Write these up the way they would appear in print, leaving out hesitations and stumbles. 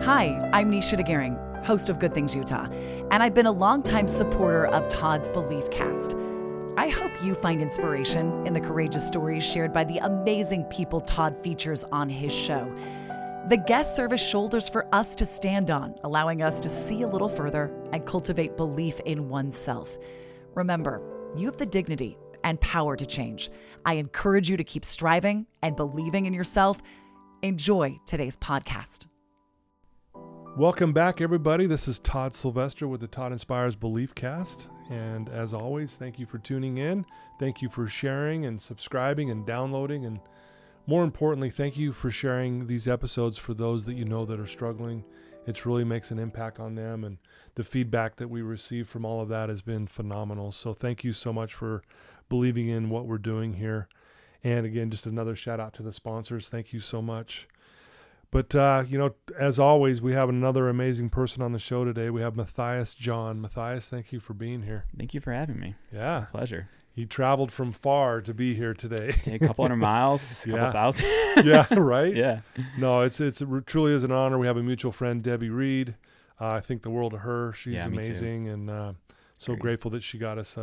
Hi, I'm Nisha DeGaring, host of Good Things Utah, and I've been a longtime supporter of Todd's Belief Cast. I hope you find inspiration in the courageous stories shared by the amazing people Todd features on his show. The guests serve as shoulders for us to stand on, allowing us to see a little further and cultivate belief in oneself. Remember, you have the dignity and power to change. I encourage you to keep striving and believing in yourself. Enjoy today's podcast. Welcome back, everybody. This is Todd Sylvester with the Todd Inspires Belief Cast. And as always, thank you for tuning in. Thank you for sharing and subscribing and downloading. And more importantly, thank you for sharing these episodes for those that you know that are struggling. It really makes an impact on them. And the feedback that we receive from all of that has been phenomenal. So thank you so much for believing in what we're doing here. And again, just another shout out to the sponsors. Thank you so much. But, as always, we have another amazing person on the show today. We have Mathias John. Mathias, thank you for being here. Thank you for having me. Yeah. It's a pleasure. He traveled from far to be here today. Take a couple hundred miles, a couple thousand. Yeah, right? Yeah. No, it truly is an honor. We have a mutual friend, Debbie Reed. I think the world of her. She's amazing. And so grateful that she got us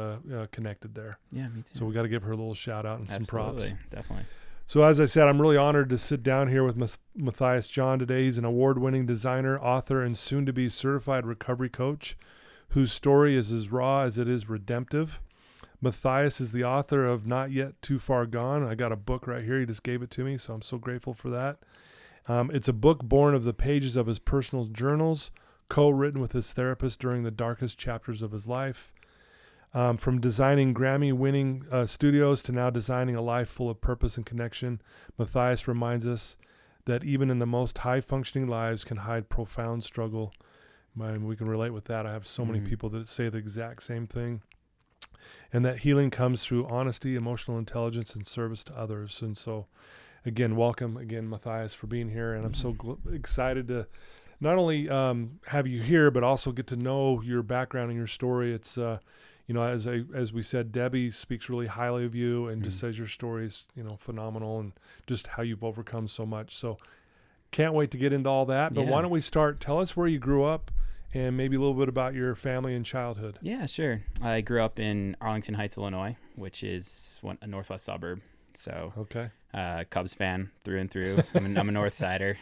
connected there. Yeah, me too. So we got to give her a little shout out and some props. Definitely. So as I said, I'm really honored to sit down here with Mathias John today. He's an award-winning designer, author, and soon-to-be certified recovery coach whose story is as raw as it is redemptive. Mathias is the author of Not Yet Too Far Gone. I got a book right here. He just gave it to me, so I'm so grateful for that. It's a book born of the pages of his personal journals, co-written with his therapist during the darkest chapters of his life. From designing Grammy-winning studios to now designing a life full of purpose and connection, Mathias reminds us that even in the most high-functioning lives can hide profound struggle. And we can relate with that. I have so many people that say the exact same thing. And that healing comes through honesty, emotional intelligence, and service to others. And so, again, welcome again, Mathias, for being here. And I'm so excited to not only have you here, but also get to know your background and your story. It's as we said, Debbie speaks really highly of you and just says your story is, phenomenal and just how you've overcome so much. So can't wait to get into all that. But why don't we start? Tell us where you grew up and maybe a little bit about your family and childhood. Yeah, sure. I grew up in Arlington Heights, Illinois, which is a northwest suburb. So, Cubs fan through and through. I'm a North Sider.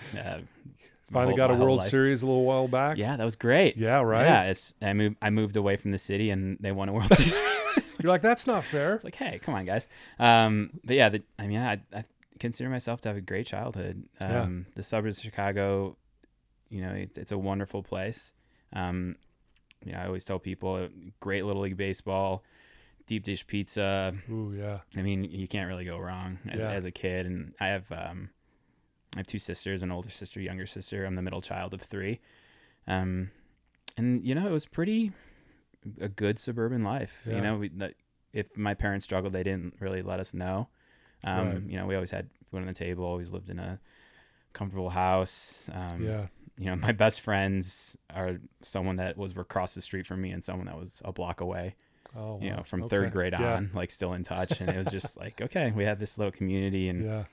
Finally got a World Series a little while back. Yeah, that was great. Yeah, right. Yeah, I moved away from the city and they won a World Series. You're like, that's not fair. It's like, hey, come on, guys. But yeah, I consider myself to have a great childhood. The suburbs of Chicago, it's a wonderful place. I always tell people, great Little League baseball, deep dish pizza. Ooh, yeah. I mean, you can't really go wrong as a kid. And I have two sisters, an older sister, younger sister. I'm the middle child of three. And, it was a good suburban life. Yeah. If my parents struggled, they didn't really let us know. Right. We always had food on the table, always lived in a comfortable house. My best friends are someone that was across the street from me and someone that was a block away. Oh, wow. From third grade on, still in touch. And it was just okay, we had this little community and,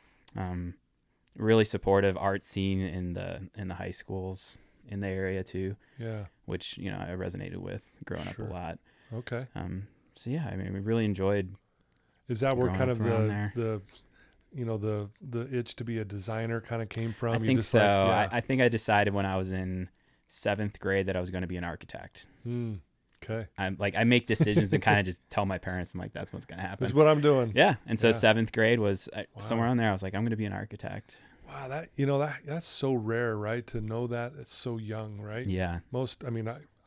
really supportive art scene in the high schools in the area too. Yeah. Which, I resonated with growing up a lot. Okay. We really enjoyed. Is that where kind of the itch to be a designer kind of came from? I think so. I think I decided when I was in 7th grade that I was going to be an architect. Okay. I make decisions and kind of just tell my parents, I'm like, that's what's going to happen. That's what I'm doing. Yeah. And so 7th grade was somewhere on there. I was like, I'm going to be an architect. Wow. That's so rare, right? To know that it's so young, right? Yeah.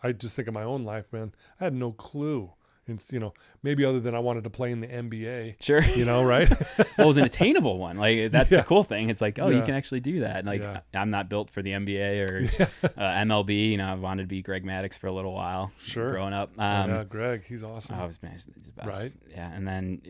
I just think of my own life, man. I had no clue. And, maybe other than I wanted to play in the NBA. Sure. Right? Well, it was an attainable one. That's the cool thing. It's like, you can actually do that. I'm not built for the NBA or MLB. I wanted to be Greg Maddux for a little while. Sure. Growing up. Greg, he's awesome. He's the best. Right. Yeah. And then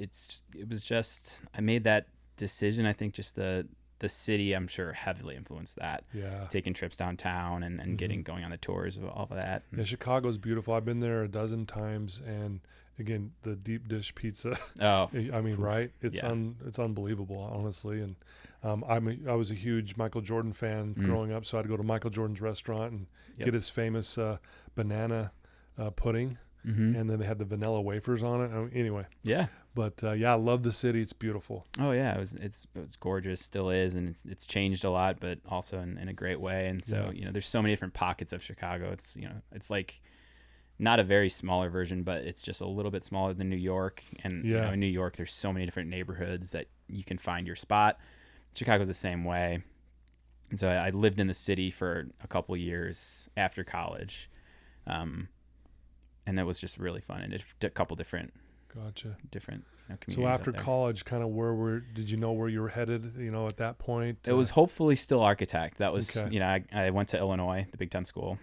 I made that decision. I think just the the city, I'm sure, heavily influenced that. Yeah. Taking trips downtown and going on the tours of all of that. Yeah, Chicago's beautiful. I've been there a dozen times, and again, the deep dish pizza. Oh, I mean, right? It's Yeah. it's unbelievable, honestly. And I was a huge Michael Jordan fan growing up, so I'd go to Michael Jordan's restaurant and get his famous banana pudding, and then they had the vanilla wafers on it. Anyway. Yeah. But I love the city. It's beautiful. Oh yeah, it was gorgeous, still is, and it's changed a lot, but also in a great way. And so there's so many different pockets of Chicago. It's it's like not a very smaller version, but it's just a little bit smaller than New York. And in New York, there's so many different neighborhoods that you can find your spot. Chicago's the same way. And so I lived in the city for a couple years after college, and that was just really fun. And a couple different. Gotcha. Different communities. So after college, kind of did you know where you were headed? At that point, it was hopefully still architect. That was I went to Illinois, the Big Ten school,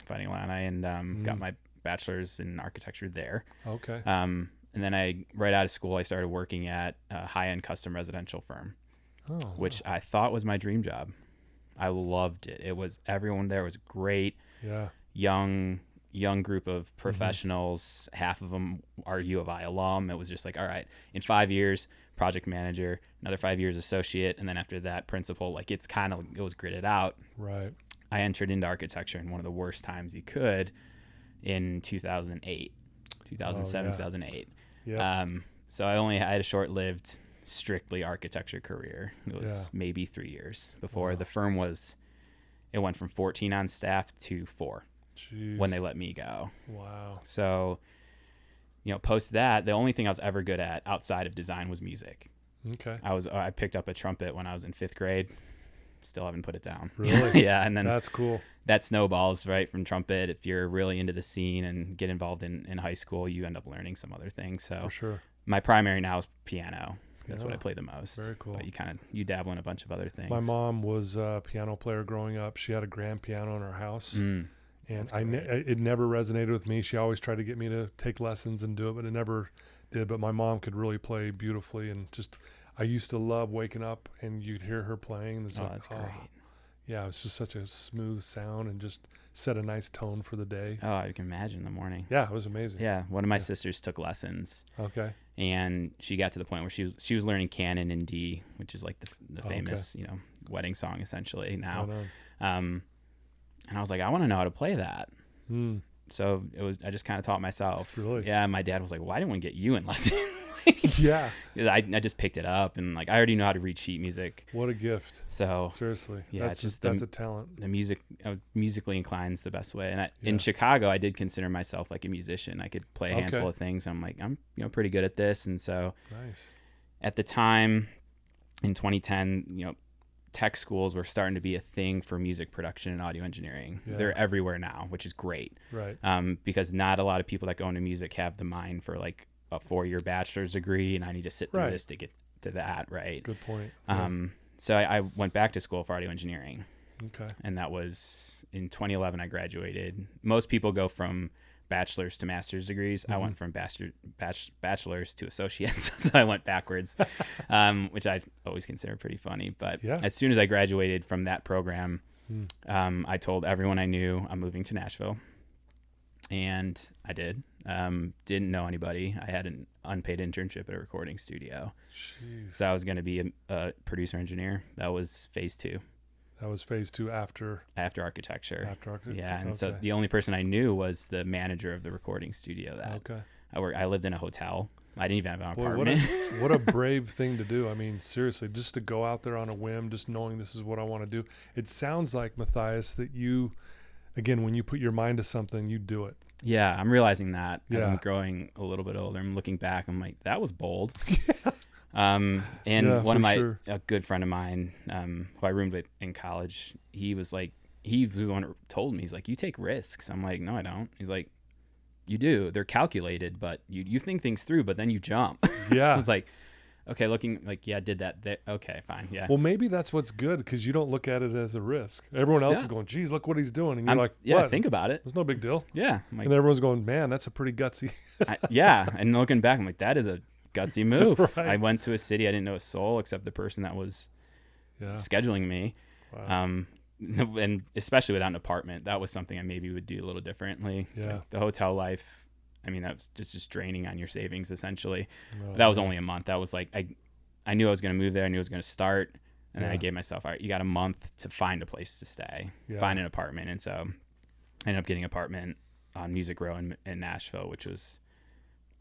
Fighting Illini, and got my bachelor's in architecture there. Okay. And then right out of school, I started working at a high-end custom residential firm, which I thought was my dream job. I loved it. Everyone there was great. Yeah. Young group of professionals. Half of them are U of I alum. It was just like, all right, in 5 years, project manager, another 5 years associate, and then after that, principal. Like it was gridded out. Right. I entered into architecture in one of the worst times you could in 2008, 2008. Yeah. So I had a short-lived, strictly architecture career. It was maybe 3 years before the firm it went from 14 on staff to 4. Jeez. When they let me go. Wow. So, post that, the only thing I was ever good at outside of design was music. Okay. I picked up a trumpet when I was in 5th grade. Still haven't put it down. Really? Yeah. And then that's cool. That snowballs right from trumpet. If you're really into the scene and get involved in high school, you end up learning some other things. So for sure. My primary now is piano. That's what I play the most. Very cool. But you dabble in a bunch of other things. My mom was a piano player growing up. She had a grand piano in her house. And it never resonated with me. She always tried to get me to take lessons and do it, but it never did. But my mom could really play beautifully, and I used to love waking up and you'd hear her playing. And it's that's great. Yeah, it was just such a smooth sound and just set a nice tone for the day. Oh, I can imagine the morning. Yeah, it was amazing. Yeah, one of my sisters took lessons. Okay. And she got to the point where she was learning canon in D, which is like the famous wedding song essentially now. And I was like, I want to know how to play that. So I just kind of taught myself. Really? Yeah. My dad was like, why didn't we get you in lessons? Yeah. I just picked it up and I already know how to read sheet music. What a gift. So seriously. Yeah, that's a talent. The music, I was musically inclined is the best way. And in Chicago, I did consider myself like a musician. I could play a handful of things. I'm like, I'm pretty good at this. And so nice. At the time in 2010, tech schools were starting to be a thing for music production and audio engineering. Yeah. They're everywhere now, which is great. Right. Because not a lot of people that go into music have the mind for like a 4-year bachelor's degree, and I need to sit through this to get to that. Right. Good point. So I went back to school for audio engineering. Okay. And that was in 2011. I graduated. Most people go from bachelor's to master's degrees. I went from bachelor's to associates. So I went backwards, which I always consider pretty funny. But as soon as I graduated from that program, I told everyone I knew I'm moving to Nashville. And I did. Didn't know anybody. I had an unpaid internship at a recording studio. Jeez. So I was going to be a producer engineer. That was phase 2. That was phase 2 after architecture. Yeah, and okay. so the only person I knew was the manager of the recording studio. I lived in a hotel. I didn't even have an apartment. What a brave thing to do. I mean, seriously, just to go out there on a whim, just knowing this is what I want to do. It sounds like, Mathias, that you, again, when you put your mind to something, you do it. Yeah, I'm realizing that as I'm growing a little bit older. I'm looking back. I'm like, that was bold. And one of a good friend of mine, who I roomed with in college, he was the one who told me, he's like, you take risks. I'm like, no, I don't. He's like, you do. They're calculated, but you think things through, but then you jump. Yeah. I was like, okay, looking like, yeah, did that. Okay, fine. Yeah. Well, maybe that's what's good because you don't look at it as a risk. Everyone else is going, geez, look what he's doing. And you're like, what? Think about it. There's no big deal. Yeah. And everyone's going, man, that's a pretty gutsy. And looking back, I'm like, that is a gutsy move. Right. I went to a city I didn't know a soul except the person that was scheduling me. Wow. And especially without an apartment, that was something I maybe would do a little differently. Yeah. Like the hotel life, I mean, that was just draining on your savings essentially. Oh, But that was yeah. only a month. That was like, I knew I was going to move there. I knew I was going to start. And then I Yeah. gave myself, all right, you got a month to find a place to stay, Yeah. find an apartment. And so I ended up getting an apartment on Music Row in Nashville, which was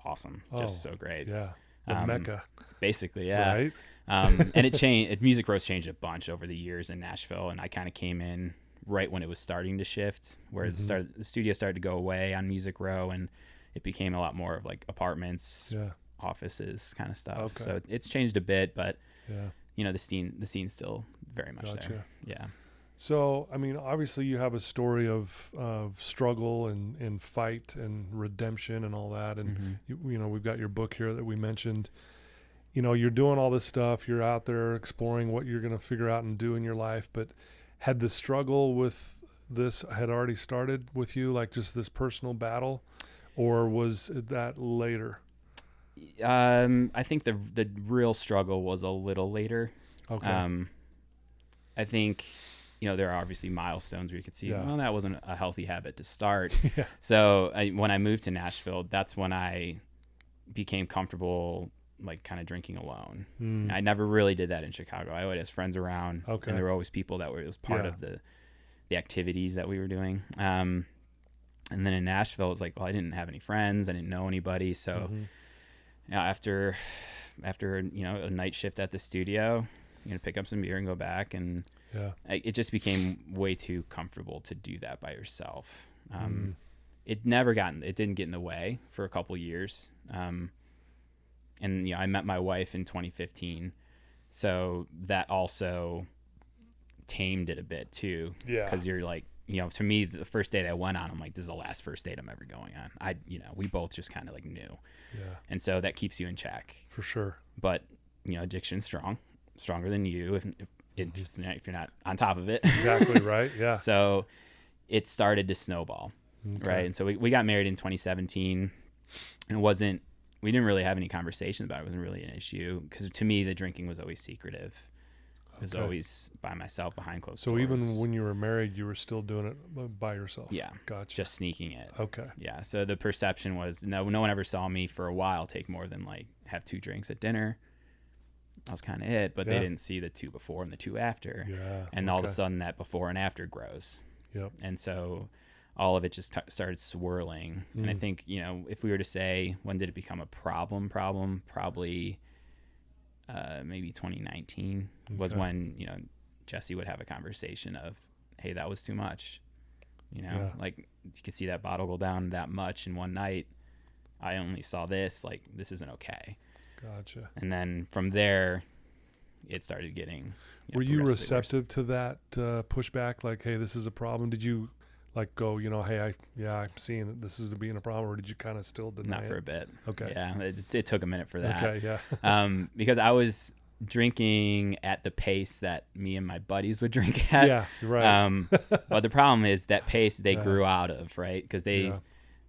awesome. Just so great. Yeah. The Mecca. Basically, yeah. Right. And it changed. Music Row's changed a bunch over the years in Nashville, and I kind of came in right when it was starting to shift, where the studio started to go away on Music Row, and it became a lot more of like apartments, offices, kind of stuff. Okay. So it's changed a bit, but Yeah. the scene's still very much there. Yeah. So, I mean, obviously you have a story of struggle and fight and redemption and all that. And, you know, we've got your book here that we mentioned. You know, you're doing all this stuff. You're out there exploring what you're going to figure out and do in your life. But had the struggle with this had already started with you, like just this personal battle, or was that later? I think the real struggle was a little later. Okay. I think, you know, there are obviously milestones where you could see, well, that wasn't a healthy habit to start. Yeah. So when I moved to Nashville, that's when I became comfortable, like kind of drinking alone. I never really did that in Chicago. I always had friends around, and there were always people that it was part of the activities that we were doing. And then in Nashville, it was like, well, I didn't have any friends. I didn't know anybody. So after, you know, a night shift at the studio, you know, pick up some beer and go back. And it just became way too comfortable to do that by yourself. It didn't get in the way for a couple years. And, you know, I met my wife in 2015. So that also tamed it a bit too. Yeah. Cause you're like, you know, to me, the first date I went on, I'm like, this is the last first date I'm ever going on. You know, we both just kind of like knew. Yeah. And so that keeps you in check. For sure. But, you know, addiction's stronger than you if you're not on top of it. Exactly. Right. Yeah. So it started to snowball. Okay. Right. And so we got married in 2017, and we didn't really have any conversation about it. It wasn't really an issue because to me, the drinking was always secretive. It was always by myself behind closed doors. So even when you were married, you were still doing it by yourself? Yeah. Gotcha. Just sneaking it. Okay. Yeah. So the perception was no one ever saw me for a while take more than like have 2 drinks at dinner. That was kind of it, but they didn't see the 2 before and the 2 after. Yeah. And all of a sudden that before and after grows. Yep. And so all of it just started swirling. And I think, you know, if we were to say, when did it become a problem, probably maybe 2019 was when, you know, Jesse would have a conversation of, hey, that was too much. You know, like you could see that bottle go down that much in one night. I only saw this, like, this isn't okay. Gotcha. And then from there, it started getting. Were you receptive to that pushback? Like, hey, this is a problem. Did you like go, you know, hey, I'm seeing that this is being a problem, or did you kind of still deny it? Not for a bit. Okay. Yeah, it took a minute for that. Okay, yeah. Because I was drinking at the pace that me and my buddies would drink at. Yeah, right. But the problem is that pace they grew out of, right? Because there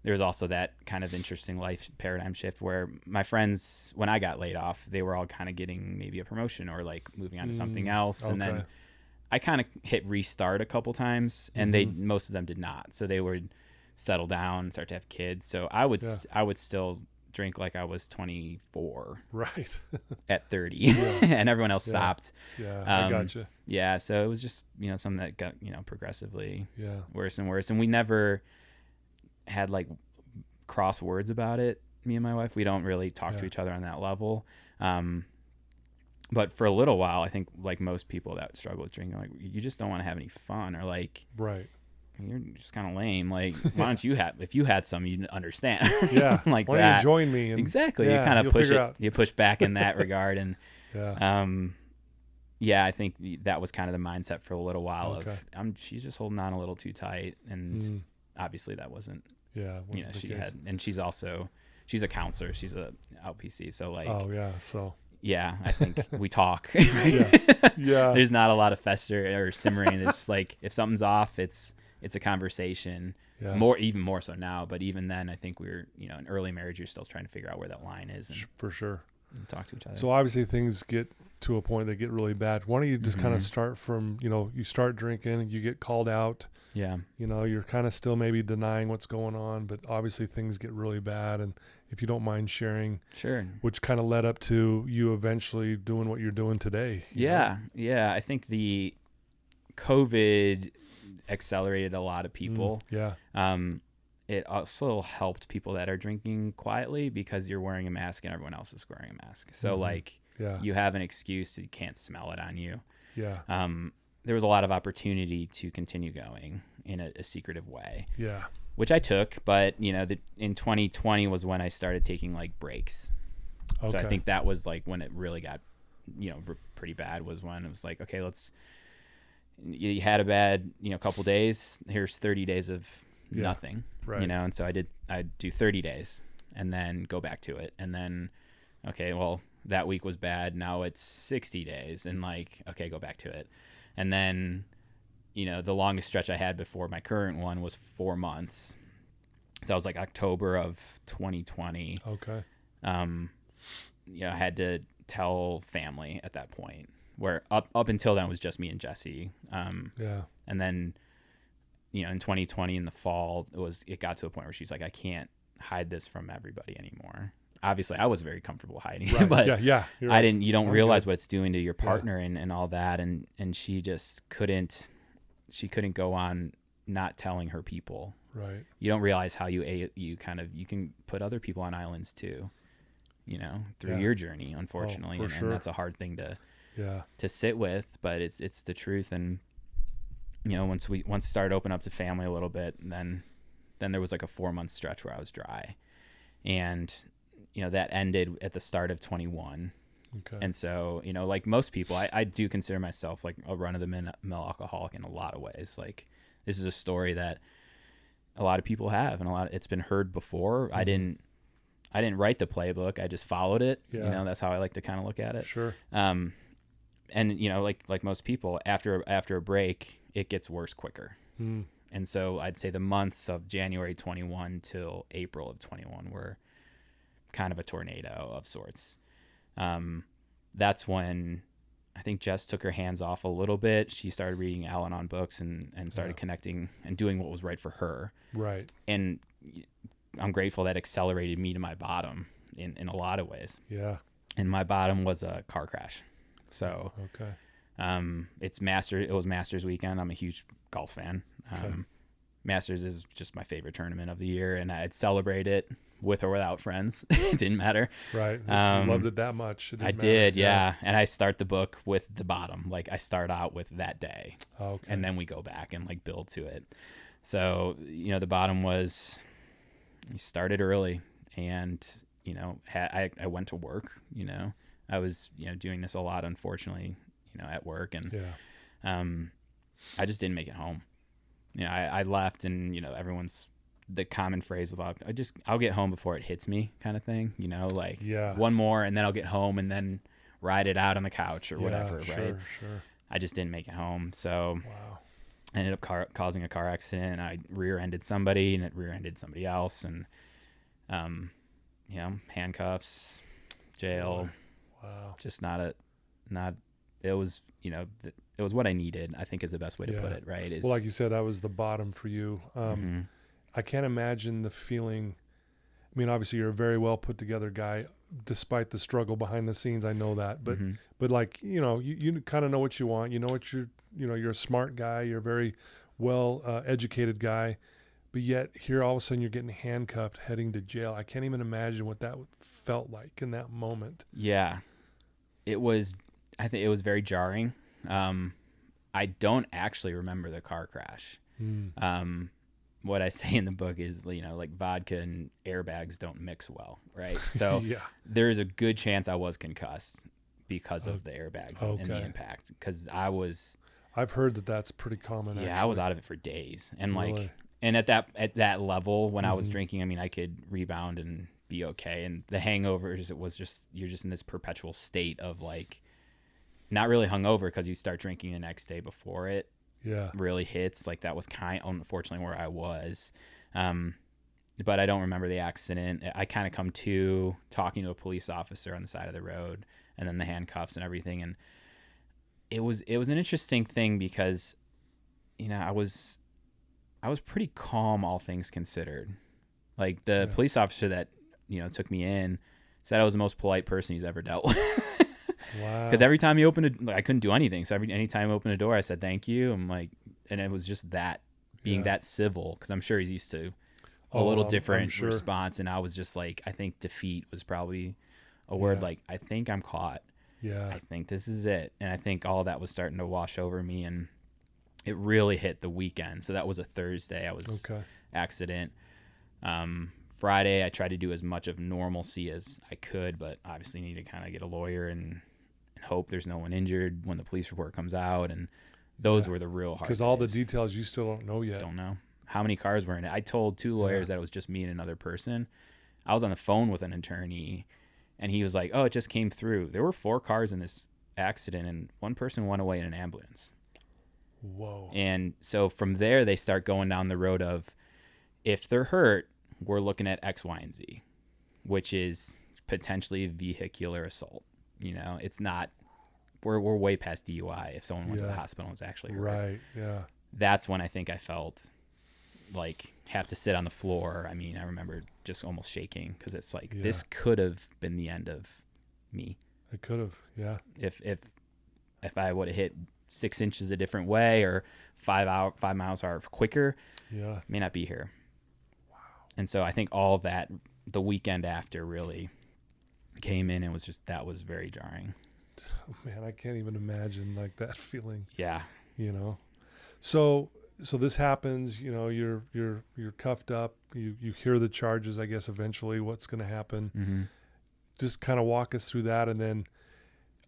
was also that kind of interesting life paradigm shift where my friends, when I got laid off, they were all kind of getting maybe a promotion or like moving on to something else. Okay. And then I kind of hit restart a couple times, and most of them did not. So they would settle down and start to have kids. So I would still drink like I was 24, right, at 30, and everyone else stopped. Yeah, I gotcha. Yeah, so it was just, you know, something that got, you know, progressively worse and worse, and we never had like cross words about it. Me and my wife, we don't really talk to each other on that level. But for a little while, I think like most people that struggle with drinking, like you just don't want to have any fun, or like, right, you're just kind of lame. Like, why don't you if you had some, you'd understand. Yeah, like why that. Don't you join me? And exactly. You kind of push it. You push back in that regard, and I think that was kind of the mindset for a little while of she's just holding on a little too tight, and obviously that wasn't. Yeah, you know, she had, and she's a counselor. She's a outPC, so like. Oh yeah, so. Yeah, I think we talk. Yeah. There's not a lot of fester or simmering. It's just like if something's off, it's a conversation. Yeah. Even more so now. But even then, I think we're, you know, in early marriage, you're still trying to figure out where that line is. And, for sure. and talk to each other. So obviously things get to a point that get really bad. Why don't you just kind of start from, you start drinking, you get called out. Yeah. You're kind of still maybe denying what's going on, but obviously things get really bad. And if you don't mind sharing, Sure. which kind of led up to you eventually doing what you're doing today. Yeah. I think the COVID accelerated a lot of people. It also helped people that are drinking quietly because you're wearing a mask and everyone else is wearing a mask. So you have an excuse. You can't smell it on you. Yeah. There was a lot of opportunity to continue going in a secretive way. Yeah. Which I took, but in 2020 was when I started taking like breaks. Okay. So I think that was like when it really got, pretty bad, was when it was like, okay, you had a bad, couple days. Here's 30 days of nothing, right. And so I'd do 30 days and then go back to it. And then, okay, well, that week was bad. Now it's 60 days and okay, go back to it. And then, the longest stretch I had before my current one was 4 months. So I was like October of 2020. Okay. I had to tell family at that point, where up until then it was just me and Jesse. And then, in 2020 in the fall, it got to a point where she's like, I can't hide this from everybody anymore. Obviously I was very comfortable hiding, right. but you don't realize what it's doing to your partner and all that. And she just couldn't go on not telling her people. Right. You don't realize how you can put other people on islands too, through your journey, unfortunately. And that's a hard thing to sit with, but it's the truth. And, once we started opening up to family a little bit, and then there was like a 4-month stretch where I was dry, and, that ended at the start of 21. Okay. And so, like most people, I do consider myself like a run-of-the-mill alcoholic in a lot of ways. Like, this is a story that a lot of people have, and it's been heard before. I didn't write the playbook. I just followed it. Yeah. That's how I like to kind of look at it. Sure. And like most people, after a break, it gets worse quicker. And so I'd say the months of January 21 till April of 21 were kind of a tornado of sorts. That's when I think Jess took her hands off a little bit. She started reading Al-Anon books and started connecting and doing what was right for her. Right. And I'm grateful that accelerated me to my bottom in a lot of ways. Yeah. And my bottom was a car crash. So, okay. It was Masters weekend. I'm a huge golf fan. Okay. Masters is just my favorite tournament of the year, and I'd celebrate it with or without friends. It didn't matter. Right. You loved it that much. I did. Yeah. And I start the book with the bottom. Like, I start out with that day. Okay. And then we go back and like build to it. So, the bottom was, you started early, and, I went to work, I was, doing this a lot, unfortunately, at work, and, I just didn't make it home. I left, and, the common phrase with I'll get home before it hits me kind of thing, one more, and then I'll get home and then ride it out on the couch or whatever. Sure, right. Sure. I just didn't make it home. So wow. I ended up causing a car accident. I rear-ended somebody, and it rear-ended somebody else. And, handcuffs, jail. Wow. Just it was, it was what I needed, I think, is the best way to put it. Right. Well, like you said, that was the bottom for you. I can't imagine the feeling. I mean, obviously you're a very well put together guy, despite the struggle behind the scenes. I know that, but like, you kind of know what you want. You know what you're a smart guy. You're a very well educated guy, but yet here all of a sudden you're getting handcuffed, heading to jail. I can't even imagine what that felt like in that moment. Yeah, I think it was very jarring. I don't actually remember the car crash. What I say in the book is, like vodka and airbags don't mix well, right? So there's a good chance I was concussed because of the airbags and the impact. Because I've heard that's pretty common. Yeah, actually. I was out of it for days, and really? And at that level when I was drinking, I mean, I could rebound and be okay. And the hangovers, you're just in this perpetual state of like, not really hungover because you start drinking the next day before it really hits. Like, that was unfortunately where I was. but I don't remember the accident. I kind of come to talking to a police officer on the side of the road, and then the handcuffs and everything. And it was an interesting thing because, you know, I was pretty calm, all things considered. Like the police officer that, you know, took me in said I was the most polite person he's ever dealt with. Wow. Because every time he opened I couldn't do anything. So anytime I opened a door, I said, thank you. I'm like, and it was just that being that civil, because I'm sure he's used to a little different response. And I was just like, I think defeat was probably a word. Like, I think I'm caught. Yeah. I think this is it. And I think all that was starting to wash over me, and it really hit the weekend. So that was a Thursday. I was accident. Friday, I tried to do as much of normalcy as I could, but obviously need to kind of get a lawyer and hope there's no one injured when the police report comes out. And those were the real hard because all the details you still don't know yet. Don't know how many cars were in it. I told 2 lawyers that it was just me and another person. I was on the phone with an attorney, and he was like, oh, it just came through. There were 4 cars in this accident, and 1 person went away in an ambulance. Whoa. And so from there, they start going down the road of, if they're hurt, we're looking at X, Y, and Z, which is potentially vehicular assault. You know, it's not, we're way past DUI if someone went to the hospital and was actually hurt. Right, yeah. That's when I think I felt like have to sit on the floor. I mean, I remember just almost shaking, because it's like, this could have been the end of me. It could have, yeah. If I would have hit 6 inches a different way, or 5 miles an hour quicker, I may not be here. Wow. And so I think all of that, the weekend after, really came in and was just, that was very jarring. Oh, man, I can't even imagine like that feeling. Yeah. You know, so this happens, you know, you're cuffed up, you hear the charges, I guess, eventually what's going to happen. Mm-hmm. Just kind of walk us through that. And then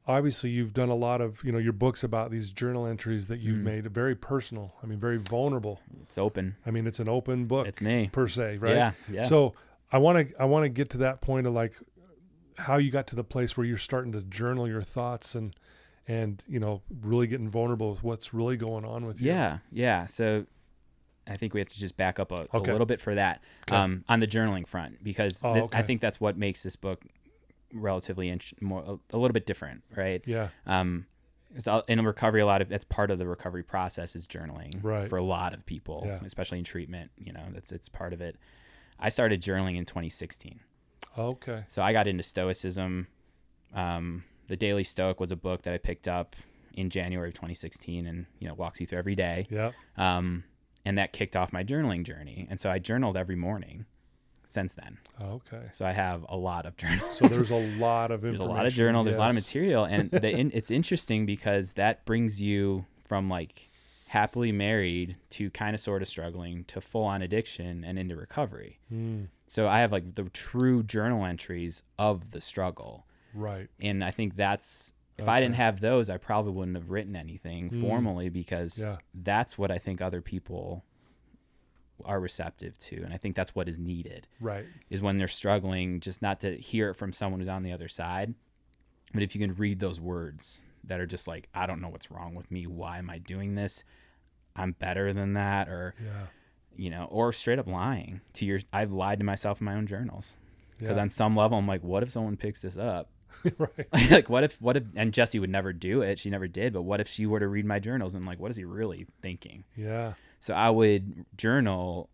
obviously you've done a lot of, you know, your books about these journal entries that you've made, very personal. I mean, very vulnerable. It's open. I mean, it's an open book. It's me. Per se, right? Yeah. Yeah. So I want to get to that point of like how you got to the place where you're starting to journal your thoughts and, you know, really getting vulnerable with what's really going on with you. Yeah. So I think we have to just back up a little bit for that, on the journaling front, because I think that's what makes this book relatively a little bit different, right? Yeah. It's in recovery, that's part of the recovery process is journaling, right, for a lot of people, especially in treatment. You know, it's part of it. I started journaling in 2016. Okay. So I got into Stoicism. The Daily Stoic was a book that I picked up in January of 2016, and, you know, walks you through every day. Yeah. And that kicked off my journaling journey. And so I journaled every morning since then. Okay. So I have a lot of journals. So there's a lot of information. There's a lot of journal. There's a lot of material. And it's interesting because that brings you from like happily married to kind of sort of struggling to full on addiction and into recovery. So I have like the true journal entries of the struggle. Right. And I think that's, if I didn't have those, I probably wouldn't have written anything formally, because that's what I think other people are receptive to. And I think that's what is needed. Right. Is when they're struggling, just not to hear it from someone who's on the other side, but if you can read those words that are just like, I don't know what's wrong with me. Why am I doing this? I'm better than that. Or, you know, or straight up lying to I've lied to myself in my own journals, because on some level I'm like, what if someone picks this up? Right. Like what if, and Jessie would never do it. She never did. But what if she were to read my journals and like, what is he really thinking? Yeah. So I would journal,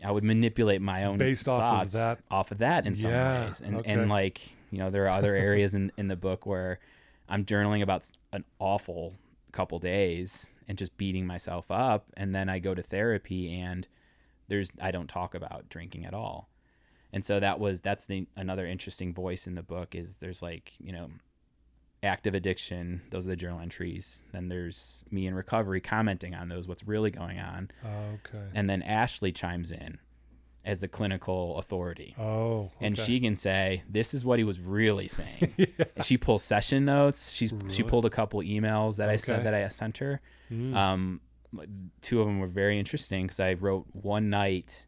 I would manipulate my own based thoughts off of that in some ways. And like, you know, there are other areas in the book where I'm journaling about an awful couple days and just beating myself up. And then I go to therapy, and I don't talk about drinking at all. And so that's another interesting voice in the book is there's like, you know, active addiction. Those are the journal entries. Then there's me in recovery commenting on those, what's really going on. Okay. And then Ashley chimes in as the clinical authority. Oh, okay. And she can say, this is what he was really saying. And she pulls session notes. She pulled a couple emails that I sent her. 2 of them were very interesting, because I wrote one night,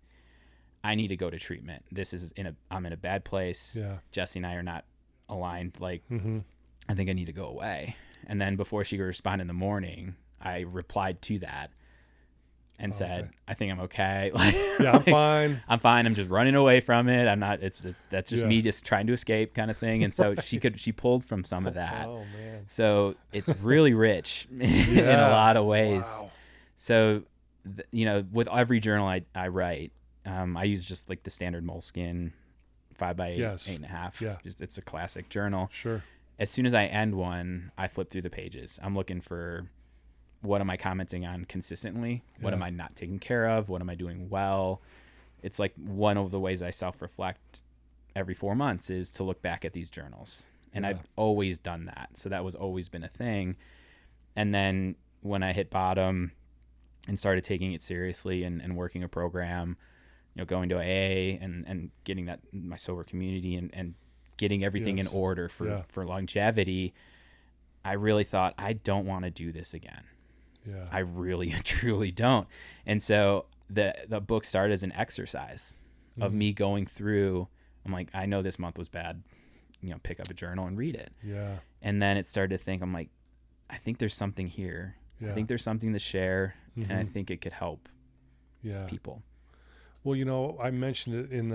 I need to go to treatment. I'm in a bad place. Yeah. Jessie and I are not aligned. Like, I think I need to go away. And then before she could respond in the morning, I replied to that. and said, okay. I think I'm okay. Like, Yeah, I'm fine. I'm fine. I'm just running away from it. I'm not, that's just Yeah. me just trying to escape kind of thing. And so she pulled from some of that. Oh man. So it's really rich in a Yeah. lot of ways. Wow. So, with every journal I write, I use just like the standard Moleskine 5x8, Yes. 8.5. Yeah. Just, it's a classic journal. Sure. As soon as I end one, I flip through the pages. I'm looking for, what am I commenting on consistently? What Yeah. am I not taking care of? What am I doing well? It's like one of the ways I self-reflect every 4 months is to look back at these journals. And Yeah. I've always done that. So that was always been a thing. And then when I hit bottom and started taking it seriously and working a program, going to AA and getting that, my sober community and getting everything Yes. in order for longevity, I really thought, I don't want to do this again. Yeah. I really, truly don't. And so the book started as an exercise of me going through. I'm like, I know this month was bad. Pick up a journal and read it. Yeah. And then it started to think, I'm like, I think there's something here. Yeah. I think there's something to share, and I think it could help people. Well, I mentioned it in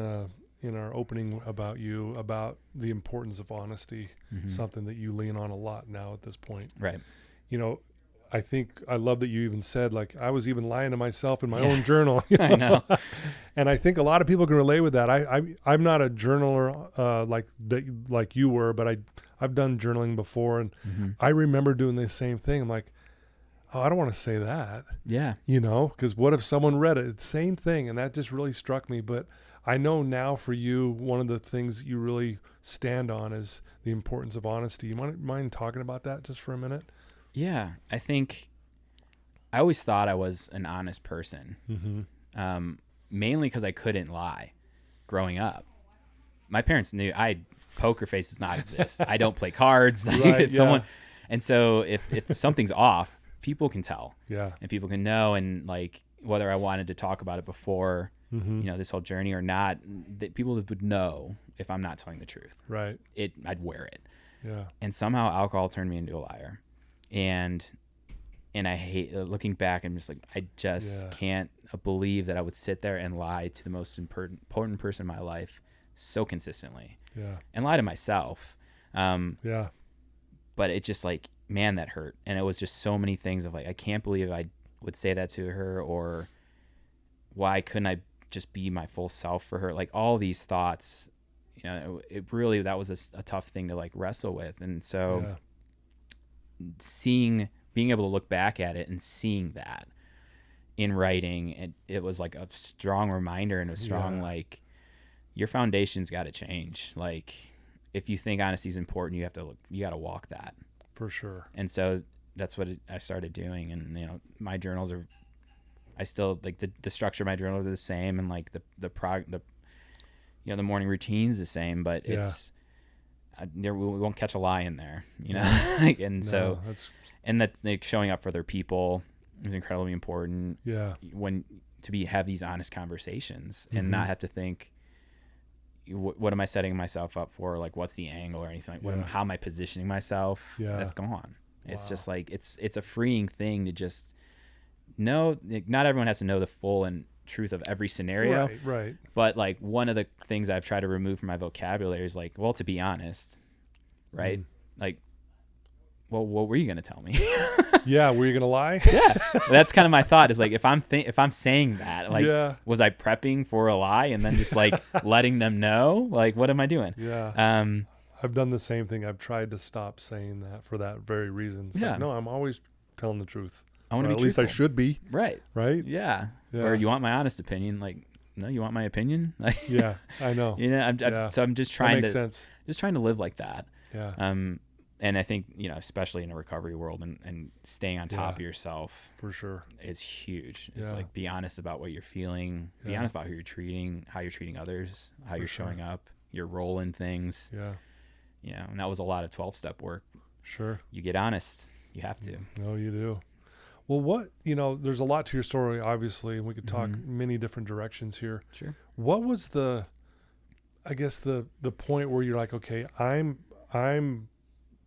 our opening about you, about the importance of honesty, something that you lean on a lot now at this point. Right. I think I love that you even said, like, I was even lying to myself in my own journal. I know. And I think a lot of people can relate with that. I'm not a journaler like you were, but I've done journaling before, and I remember doing the same thing. I'm like, oh, I don't want to say that. Yeah. Because what if someone read it? It's the same thing, and that just really struck me. But I know now for you, one of the things you really stand on is the importance of honesty. You mind talking about that just for a minute? Yeah, I think I always thought I was an honest person, mainly because I couldn't lie growing up. My parents knew poker face does not exist. I don't play cards. Right, Someone, and so if something's off, people can tell. Yeah. And people can know, and like whether I wanted to talk about it before, this whole journey or not, that people would know if I'm not telling the truth. Right. I'd wear it. Yeah. And somehow alcohol turned me into a liar. And I hate looking back. I'm just like, I just can't believe that I would sit there and lie to the most important person in my life so consistently. Yeah. And lie to myself. Yeah. But it just like, man, that hurt. And it was just so many things of like, I can't believe I would say that to her, or why couldn't I just be my full self for her? Like all these thoughts, it really, that was a tough thing to like wrestle with. And so being able to look back at it and seeing that in writing, it was like a strong reminder and a strong, like, your foundation's got to change. Like, if you think honesty is important, you got to walk that. For sure. And so that's what I started doing. And, my journals are, I still like the structure of my journals are the same. And like the morning routine's the same, but we won't catch a lie in there, and that's like showing up for other people is incredibly important. Yeah. Have these honest conversations and not have to think, what am I setting myself up for? Like, what's the angle or anything? Like, how am I positioning myself? Yeah. That's gone. It's just like, it's a freeing thing to just know. Like, not everyone has to know the full and truth of every scenario. Right. But like, one of the things I've tried to remove from my vocabulary is like, well, to be honest, right? Like, well, what were you going to tell me? Yeah. Were you going to lie? Yeah. That's kind of my thought is like, if I'm saying that, like, was I prepping for a lie and then just like letting them know? Like, what am I doing? Yeah. I've done the same thing. I've tried to stop saying that for that very reason. It's like, no, I'm always telling the truth. I want to be at least I should be. Right. Right. Yeah. Or you want my honest opinion? Like, no, you want my opinion? Like, yeah, I know. So I'm just trying just trying to live like that. Yeah. And I think, especially in a recovery world and staying on top of yourself for sure is huge. It's like, be honest about what you're feeling, be honest about who you're treating, how you're treating others, how you're showing up, your role in things. Yeah. And that was a lot of 12-step work. Sure. You get honest. You have to. No, you do. Well, there's a lot to your story, obviously, and we could talk many different directions here. Sure. What was the point where you're like, okay, I'm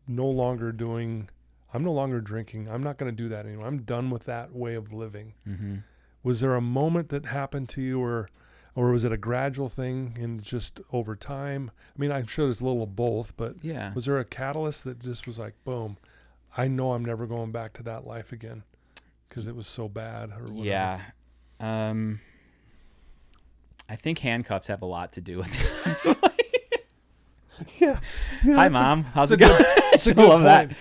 no longer drinking. I'm not going to do that anymore. I'm done with that way of living. Was there a moment that happened to you, or was it a gradual thing and just over time? I mean, I'm sure there's a little of both, but Yeah. was there a catalyst that just was like, boom, I know I'm never going back to that life again because it was so bad or whatever? Yeah. I think handcuffs have a lot to do with it. Yeah. Hi, Mom. How's it going? It's a good point.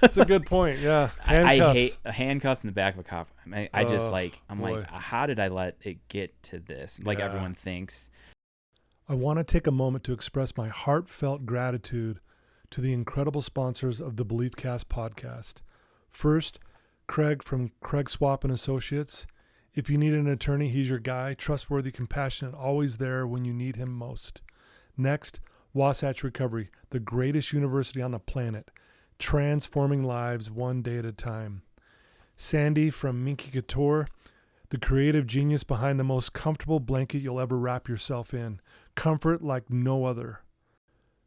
It's a good point. Yeah. Handcuffs. I hate handcuffs in the back of a cop. I just I'm boy. like, how did I let it get to this? Like Yeah. everyone thinks. I want to take a moment to express my heartfelt gratitude to the incredible sponsors of the BeliefCast podcast. First, Craig from Craig Swap and Associates. If you need an attorney, he's your guy. Trustworthy, compassionate, always there when you need him most. Next, Wasatch Recovery, the greatest university on the planet, transforming lives one day at a time. Sandy from Minky Couture, the creative genius behind the most comfortable blanket you'll ever wrap yourself in. Comfort like no other.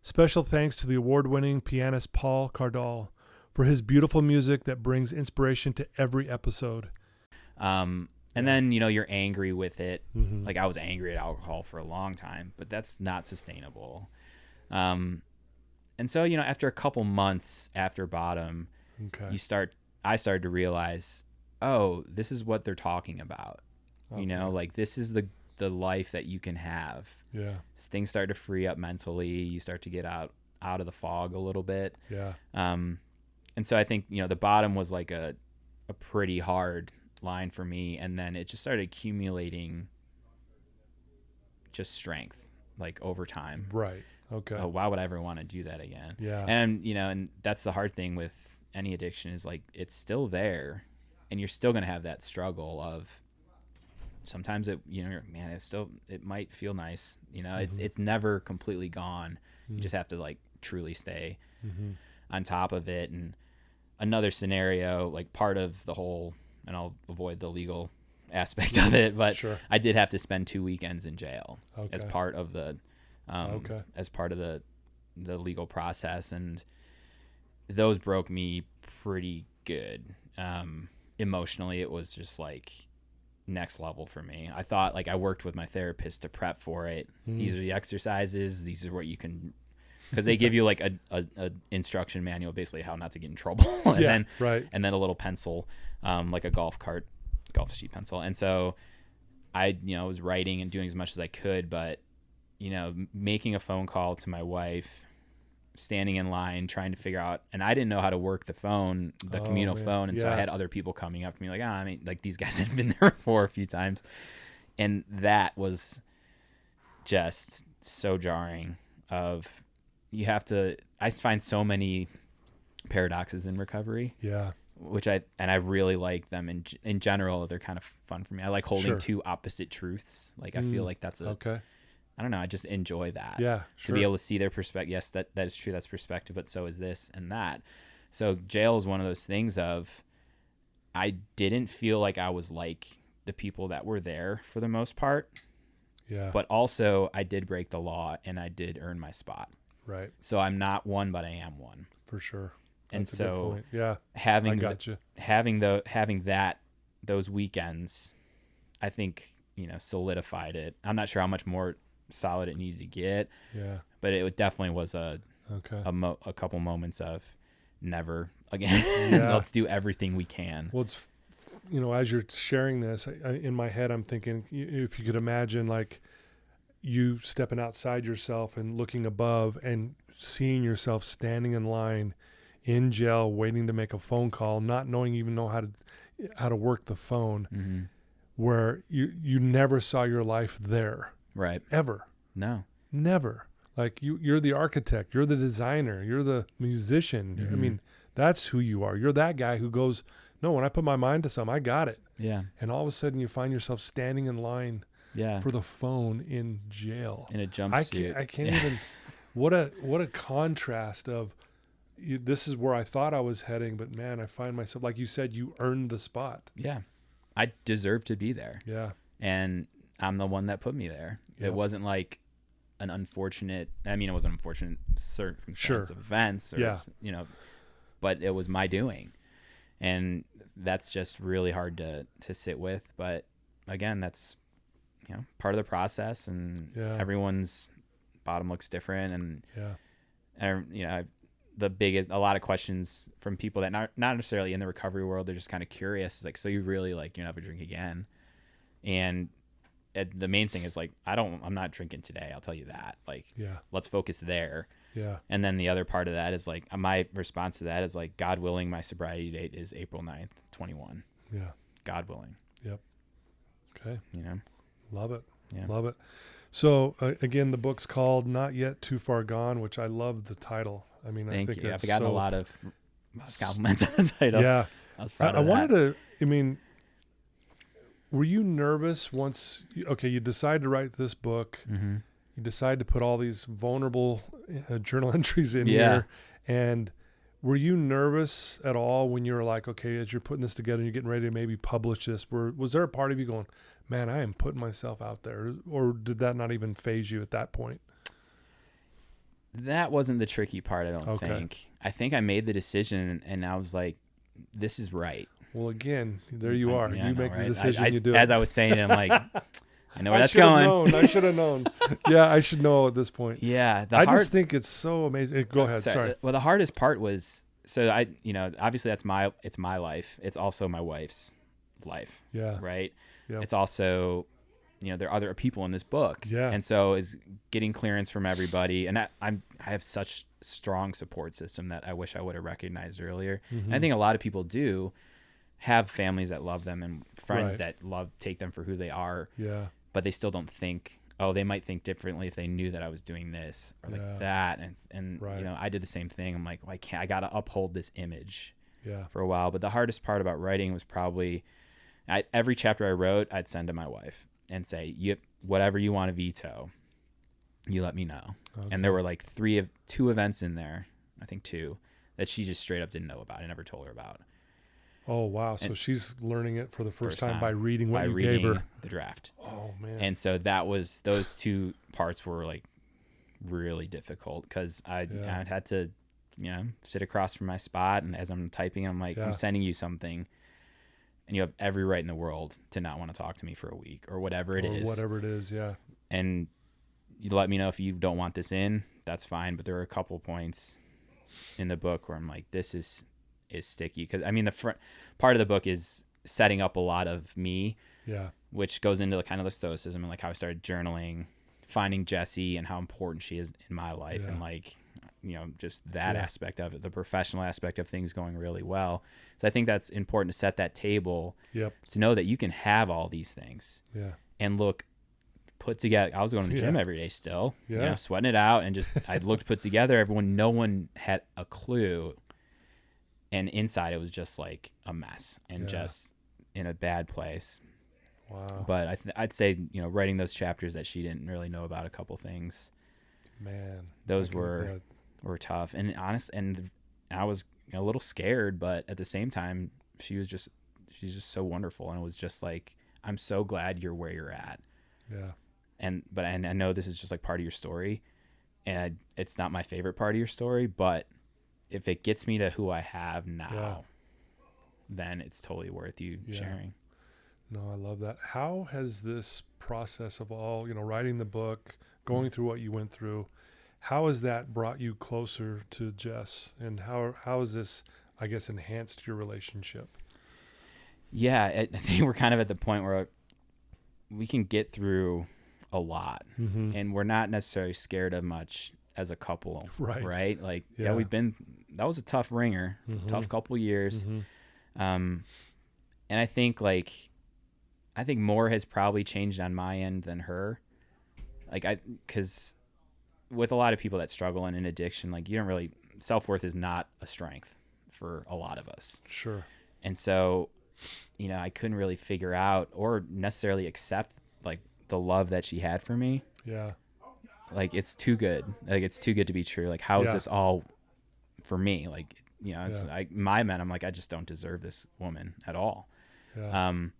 Special thanks to the award-winning pianist Paul Cardall for his beautiful music that brings inspiration to every episode. And then, you're angry with it. Mm-hmm. Like I was angry at alcohol for a long time, but that's not sustainable. And so, after a couple months after bottom, Okay. I started to realize, oh, this is what they're talking about. Okay. Like this is the life that you can have. Yeah. Things start to free up mentally. You start to get out of the fog a little bit. Yeah. And so I think, the bottom was like a pretty hard line for me. And then it just started accumulating just strength, like over time. Right. Okay. Oh, why would I ever want to do that again? Yeah. And, and that's the hard thing with any addiction is like, it's still there and you're still going to have that struggle of sometimes it, man, it might feel nice, it's never completely gone. You just have to like truly stay on top of it. And another scenario, like part of the whole, and I'll avoid the legal aspect of it, but Sure. I did have to spend 2 weekends in jail as Okay. part of the, as part of the legal process. And those broke me pretty good. Emotionally, it was just like next level for me. I thought like I worked with my therapist to prep for it. These are the exercises. These are what you can, because they give you like a instruction manual, basically how not to get in trouble. And Yeah, then, right. And then a little pencil, like a golf sheet pencil. And so I, was writing and doing as much as I could, but, making a phone call to my wife, standing in line, trying to figure out, and I didn't know how to work the phone, the communal phone. And so I had other people coming up to me like, like these guys had been there before a few times. And that was just so jarring I find so many paradoxes in recovery. Yeah. Which I really like them in general. They're kind of fun for me. I like holding Sure. two opposite truths. Like I feel like that's okay. I don't know. I just enjoy that. Yeah. To be able to see their perspective. Yes, that is true. That's perspective, but so is this and that. So jail is one of those things of, I didn't feel like I was like the people that were there for the most part. Yeah. But also I did break the law and I did earn my spot. Right. So I'm not one, but I am one. For sure. And That's a good so point. Yeah. having those weekends, I think, solidified it. I'm not sure how much more solid it needed to get. Yeah. But it definitely was a couple moments of never again. Yeah. Let's do everything we can. Well, it's, as you're sharing this, in my head, I'm thinking, if you could imagine like you stepping outside yourself and looking above and seeing yourself standing in line in jail, waiting to make a phone call, not knowing even know how to work the phone, where you never saw your life there. Right. Ever. No. Never. Like you're the architect, you're the designer, you're the musician. I mean, that's who you are. You're that guy who goes, no, when I put my mind to something, I got it. Yeah. And all of a sudden you find yourself standing in line for the phone in jail. In a jumpsuit. I can't even, what a contrast of, this is where I thought I was heading, but man, I find myself, like you said, you earned the spot. Yeah. I deserve to be there. Yeah. And I'm the one that put me there. Yep. It wasn't like it was an unfortunate circumstance of events or, but it was my doing. And that's just really hard to sit with. But again, that's, part of the process, and everyone's bottom looks different. And, a lot of questions from people that not necessarily in the recovery world, they're just kind of curious. Like, so you really like, never drink again. And the main thing is like, I'm not drinking today. I'll tell you that. Like, let's focus there. Yeah. And then the other part of that is like, my response to that is like, God willing, my sobriety date is April 9th, 21. Yeah. God willing. Yep. Okay. Love it. Yeah. Love it. So again, the book's called Not Yet Too Far Gone, which I love the title. I mean, Thank I think you. that's I've gotten a lot of compliments on the title. Yeah. I was proud of I that. wanted to, were you nervous once, you decide to write this book, Mm-hmm. you decide to put all these vulnerable journal entries in here, and were you nervous at all when you were like, okay, as you're putting this together and you're getting ready to maybe publish this, was there a part of you going, man, I am putting myself out there, or did that not even faze you at that point? That wasn't the tricky part, I don't think. I think I made the decision, and I was like, this is right. Well, again, there you are. Yeah, you know, make right? the decision, you do it. As I was saying, I'm like, I know where that's should have going. known. I should have known. Yeah, I should know at this point. Yeah. Just think it's so amazing. Go ahead. Sorry. Well, the hardest part was, so obviously it's my life. It's also my wife's life. Yeah. Right. Yeah. It's also, there are other people in this book. Yeah. And so is getting clearance from everybody. And I have such strong support system that I wish I would have recognized earlier. Mm-hmm. And I think a lot of people do have families that love them and friends Right. that take them for who they are. Yeah. But they still don't think, they might think differently if they knew that I was doing this or like that. And Right. I did the same thing. I'm like, well, I got to uphold this image Yeah. for a while. But the hardest part about writing was probably every chapter I wrote, I'd send to my wife and say, whatever you want to veto, you let me know. Okay. And there were like two events in there, I think 2, that she just straight up didn't know about. I never told her about. Oh, wow. So she's learning it for the first time by reading what you gave her. The draft. Oh, man. And so those 2 parts were like really difficult because I'd had to, sit across from my spot. And as I'm typing, I'm like, I'm sending you something. And you have every right in the world to not want to talk to me for a week or whatever it is. Whatever it is, yeah. And you let me know if you don't want this in. That's fine. But there were a couple points in the book where I'm like, this is sticky. Because, the front part of the book is setting up a lot of me, which goes into kind of the stoicism and like how I started journaling, finding Jessie and how important she is in my life and like, just that aspect of it, the professional aspect of things going really well. So I think that's important to set that table to know that you can have all these things and look put together. I was going to the gym every day still, sweating it out and just, I looked put together. no one had a clue. And inside it was just like a mess and just in a bad place. Wow. But I'd say, writing those chapters that she didn't really know about a couple things. Man. Those were tough and honest. And I was a little scared, but at the same time, she's just so wonderful. And it was just like, I'm so glad you're where you're at. Yeah. But I know this is just like part of your story and it's not my favorite part of your story, but if it gets me to who I have now, then it's totally worth you sharing. No, I love that. How has this process of all, writing the book, going through what you went through, how has that brought you closer to Jess? And how has this, I guess, enhanced your relationship? Yeah, I think we're kind of at the point where we can get through a lot and we're not necessarily scared of much as a couple, right? Like, that was a tough ringer, tough couple years. And I think more has probably changed on my end than her. Cause with a lot of people that struggle in an addiction, like self-worth is not a strength for a lot of us. Sure. And so, I couldn't really figure out or necessarily accept like the love that she had for me. Yeah. Like, it's too good. Like, it's too good to be true. Like, how is this all for me? Like, my men, I'm like, I just don't deserve this woman at all. Yeah. And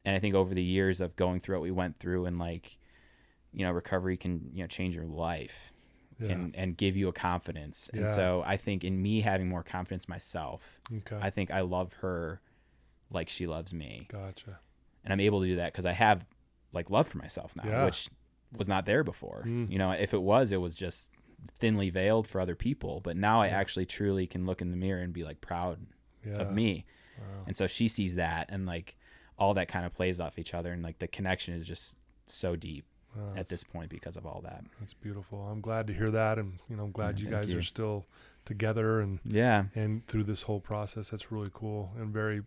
I think over the years of going through what we went through and like, recovery can, change your life and give you a confidence. And so I think in me having more confidence myself, I think I love her like she loves me. Gotcha. And I'm able to do that because I have like love for myself now, which was not there before. You know, if it was just thinly veiled for other people. But now I actually truly can look in the mirror and be like proud of me. Wow. And so she sees that, and like all that kind of plays off each other, and like the connection is just so deep at this point because of all that. That's beautiful. I'm glad to hear that, and you know, I'm glad you guys are still together and through this whole process. That's really cool and very,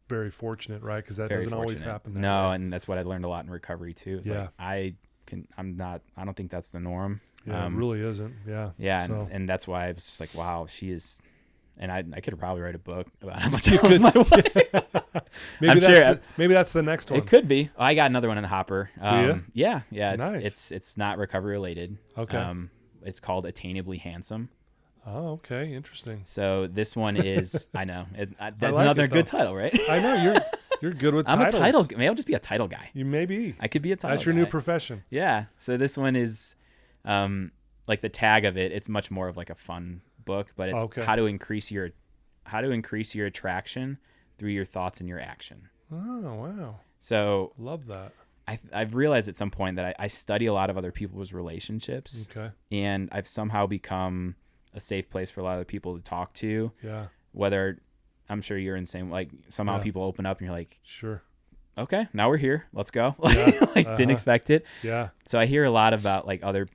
very fortunate, right? Because that doesn't always happen. No, and that's what I learned a lot in recovery too. It's like I don't think that's the norm. Yeah, it really isn't. Yeah. So. And that's why I was just like, wow, she is. And I could probably write a book about how much I love my wife. Maybe that's the next one. It could be. I got another one in the hopper. Do you? Yeah. Nice. It's not recovery related. Okay. It's called Attainably Handsome. Oh, okay. Interesting. So this one is, I know, that's another good title, right? I know you're good with titles. I'm a title. Maybe I'll just be a title guy. You may be. I could be a title. That's your new profession. Yeah. So this one is, like the tag of it. It's much more of like a fun book, but it's how to increase your attraction through your thoughts and your action. Oh, wow. So love that. I've realized at some point that I study a lot of other people's relationships. Okay. And I've somehow become a safe place for a lot of people to talk to. Yeah. Whether I'm sure you're in the same, like somehow people open up and you're like, sure. Okay, now we're here. Let's go. Yeah. Didn't expect it. Yeah. So I hear a lot about like other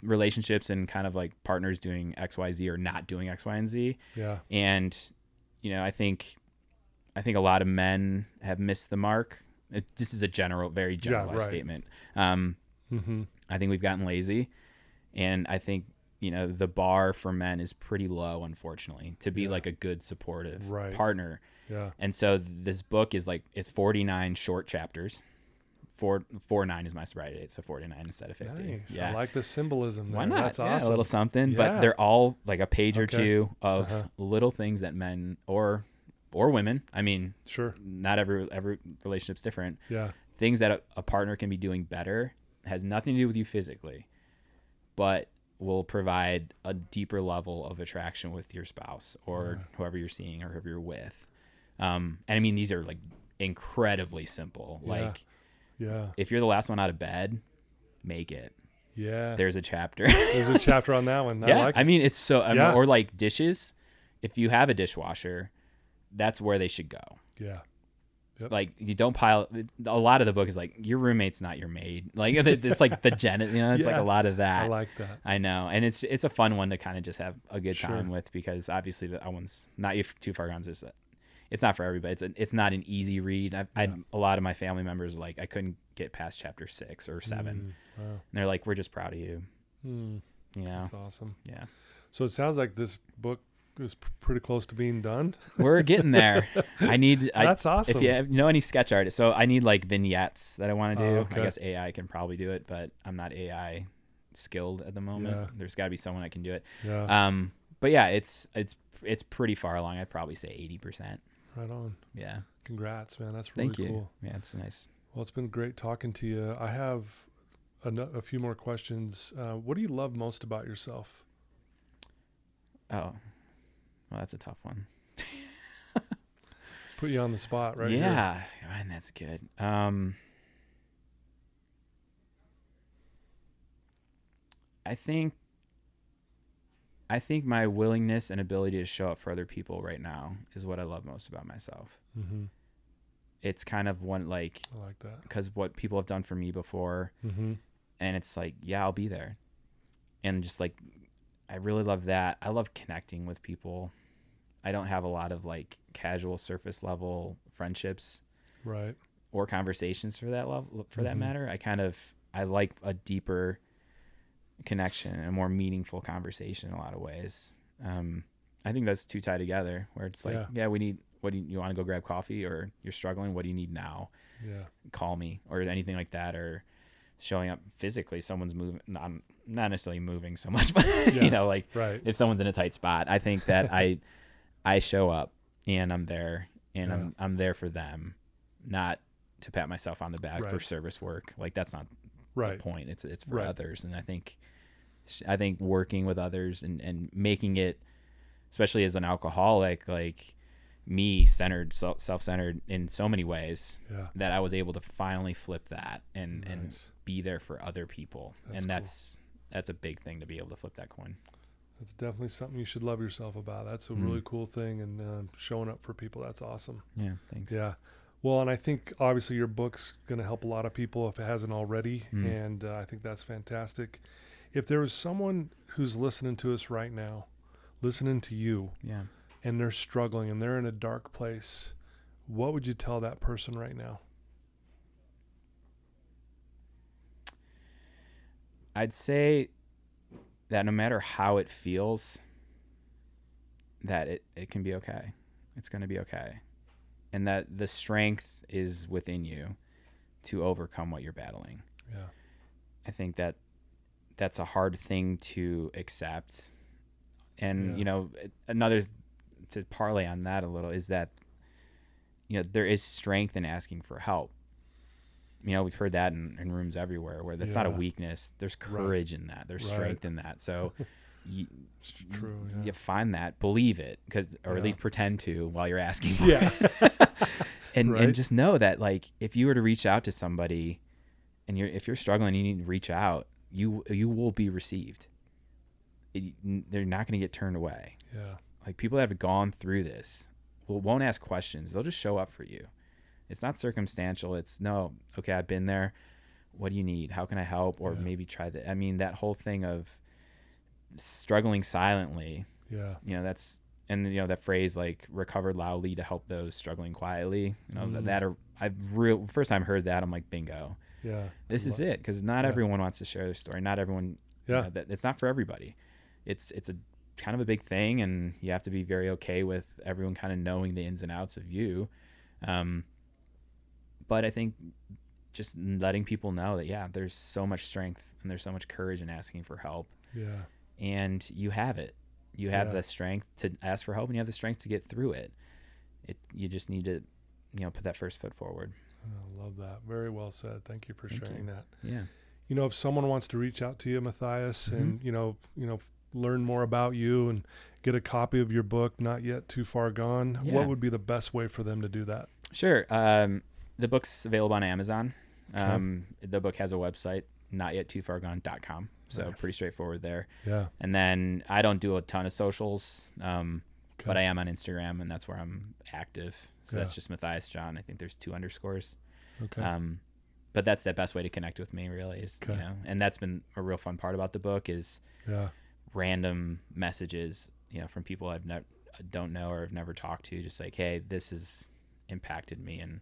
relationships and kind of like partners doing XYZ or not doing X, Y, and Z. Yeah. And, you know, I think a lot of men have missed the mark. This is a very generalized statement. I think we've gotten lazy, and I think, you know, the bar for men is pretty low, unfortunately, to be like a good supportive partner. Yeah. And so this book is like, it's 49 short chapters. 49 is my sobriety date, so 49 instead of 50. Nice. Yeah. I like the symbolism there. Why not? That's awesome. A little something, but they're all like a page or two of little things that men or women, I mean, sure, not every relationship's different. Yeah. Things that a partner can be doing better, has nothing to do with you physically, but will provide a deeper level of attraction with your spouse or whoever you're seeing or whoever you're with. And I mean, these are like incredibly simple. Like, if you're the last one out of bed, make it. Yeah. There's a chapter. There's a chapter on that one. I mean, it's so, or like dishes. If you have a dishwasher, that's where they should go. Yeah. Yep. Like, you don't pile. A lot of the book is like, your roommate's not your maid. Like, it's like the it's like a lot of that. I like that. I know, and it's a fun one to kind of just have a good time with, because obviously that one's not too far gone. It's not for everybody. It's not an easy read. A lot of my family members were like, I couldn't get past chapter 6 or 7. Wow. And they're like, we're just proud of you. You know, that's awesome. Yeah. So it sounds like this book is pretty close to being done. We're getting there. That's awesome. If you know any sketch artists, so I need like vignettes that I want to do. Okay. I guess AI can probably do it, but I'm not AI skilled at the moment. Yeah. There's got to be someone that can do it. Yeah. But yeah, it's pretty far along. I'd probably say 80%. Right on. Yeah. Congrats, man. That's really Thank you. cool. Yeah, it's nice. Well, it's been great talking to you. I have a few more questions. What do you love most about yourself? Oh, well, that's a tough one. Put you on the spot right here. Yeah, and that's good. I think my willingness and ability to show up for other people right now is what I love most about myself. Mm-hmm. It's kind of one, like, I like that, because what people have done for me before, and it's like, yeah, I'll be there. And just like, I really love that. I love connecting with people. I don't have a lot of like casual surface level friendships, right, or conversations for that level, for that matter. I like a deeper connection and a more meaningful conversation in a lot of ways. I think those two tie together, where it's like, we need, what do you want to go grab coffee, or you're struggling? What do you need now? Yeah. Call me, or anything like that, or showing up physically. Someone's moving, not necessarily moving so much, but you know, like if someone's in a tight spot, I think that I show up and I'm there, and I'm there for them, not to pat myself on the back for service work. Like, that's not the point. It's for others. And I think working with others and making it, especially as an alcoholic, like me-centered, self-centered in so many ways Yeah. that I was able to finally flip that and Nice. be there for other people. That's And cool. that's a big thing to be able to flip that coin. That's definitely something you should love yourself about. That's a really cool thing, and showing up for people. That's awesome. Yeah, thanks. Yeah. Well, and I think obviously your book's going to help a lot of people if it hasn't already, and I think that's fantastic. If there was someone who's listening to us right now, listening to you, Yeah. and they're struggling and they're in a dark place, what would you tell that person right now? I'd say that no matter how it feels, that it can be okay. It's going to be okay. And that the strength is within you to overcome what you're battling. Yeah. I think that that's a hard thing to accept. And, another to parlay on that a little is that, there is strength in asking for help. We've heard that in rooms everywhere where that's not a weakness. There's courage in that. There's strength in that. So you find that, believe it, or at least pretend to while you're asking for it. And just know that, like, if you were to reach out to somebody and if you're struggling, you need to reach out, you will be received. They're not going to get turned away. Yeah. Like, people that have gone through this won't ask questions. They'll just show up for you. It's not circumstantial. It's no, okay, I've been there. What do you need? How can I help? Or maybe try that. I mean, that whole thing of struggling silently. Yeah. That's, and that phrase, like, recover loudly to help those struggling quietly. First time I heard that, I'm like, bingo. Yeah. This is it. Because not everyone wants to share their story. Not everyone. It's not for everybody. It's a kind of a big thing, and you have to be very okay with everyone kind of knowing the ins and outs of you. But I think just letting people know that, there's so much strength and there's so much courage in asking for help. Yeah. And you have it. You have the strength to ask for help, and you have the strength to get through it. You just need to, put that first foot forward. I love that. Very well said. Thank you for sharing that. Yeah. If someone wants to reach out to you, Mathias, and, learn more about you and get a copy of your book, Not Yet Too Far Gone, what would be the best way for them to do that? Sure. The book's available on Amazon. The book has a website, notyet2fargone.com. So pretty straightforward there. Yeah. And then I don't do a ton of socials, but I am on Instagram, and that's where I'm active. So that's just Mathias John. I think there's 2 underscores. Okay. But that's the best way to connect with me, really, is, and that's been a real fun part about the book is random messages, from people don't know or have never talked to, just like, hey, this has impacted me. And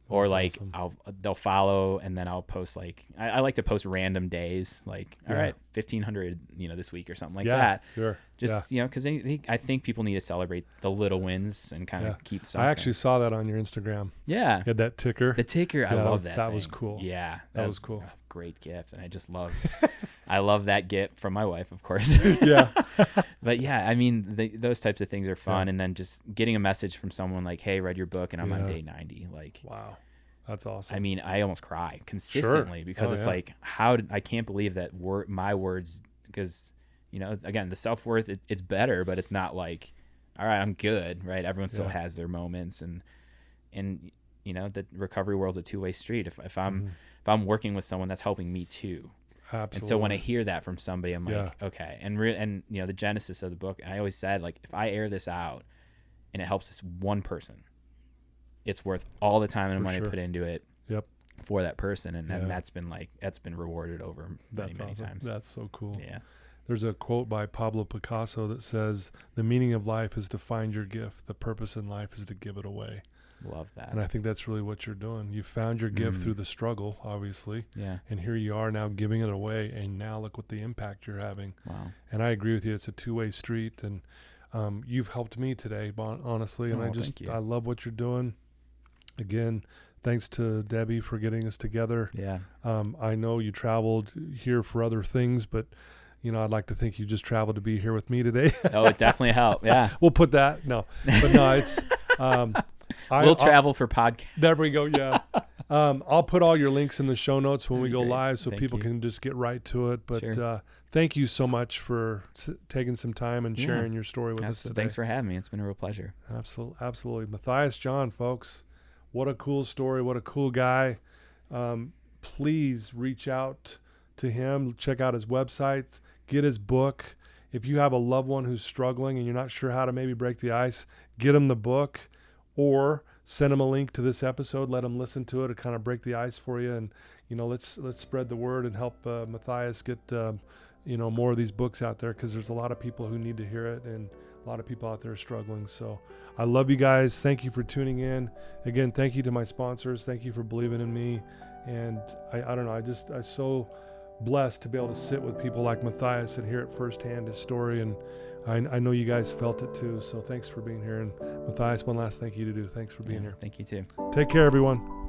or like awesome. They'll follow, and then I'll post, like, I like to post random days, like, all right, 1,500 this week or something like that. Sure. Just because I think people need to celebrate the little wins and kind of keep something. I actually saw that on your Instagram. Yeah. You had that ticker. The ticker, I love that. That was cool. Yeah, that was cool. A great gift, and I just love I love that gift from my wife, of course. Yeah. But yeah, I mean, those types of things are fun. And then just getting a message from someone like, hey, read your book and I'm on day 90. Like, wow, that's awesome. I mean, I almost cry consistently because it's like, I can't believe that my words, because, again, the self-worth, it's better, but it's not like, all right, I'm good, right? Everyone still has their moments, and the recovery world's a two-way street. If I'm working with someone, that's helping me too. Absolutely. And so when I hear that from somebody, I'm like, okay. And the genesis of the book, I always said, like, if I air this out and it helps this one person, it's worth all the time and money I put into it for that person. And that's been rewarded over many times. That's so cool. Yeah. There's a quote by Pablo Picasso that says, the meaning of life is to find your gift. The purpose in life is to give it away. Love that. And I think that's really what you're doing. You found your gift through the struggle, obviously. Yeah. And here you are now giving it away, and now look what the impact you're having. Wow. And I agree with you. It's a two-way street, and you've helped me today, honestly. And I love what you're doing. Again, thanks to Debbie for getting us together. Yeah. I know you traveled here for other things, but I'd like to think you just traveled to be here with me today. Oh, it definitely helped. Yeah. We'll put that. No, but no, it's, we'll travel for podcast. There we go. Yeah. I'll put all your links in the show notes when we go Great. live so Thank people you. can just get right to it. But Sure. thank you so much for taking some time and Yeah. sharing your story with us Absolutely. today. Thanks for having me. It's been a real pleasure. Absolutely. Mathias John, folks. What a cool story. What a cool guy. Please reach out to him. Check out his website. Get his book. If you have a loved one who's struggling and you're not sure how to maybe break the ice, get them the book or send them a link to this episode. Let them listen to it to kind of break the ice for you. And, let's spread the word and help Mathias get, more of these books out there, because there's a lot of people who need to hear it and a lot of people out there struggling. So I love you guys. Thank you for tuning in. Again, thank you to my sponsors. Thank you for believing in me. And I don't know, I'm so blessed to be able to sit with people like Mathias and hear it firsthand, his story. And I know you guys felt it too. So thanks for being here. And Mathias, one last thank you to do. Thanks for being here. Thank you too. Take care, everyone.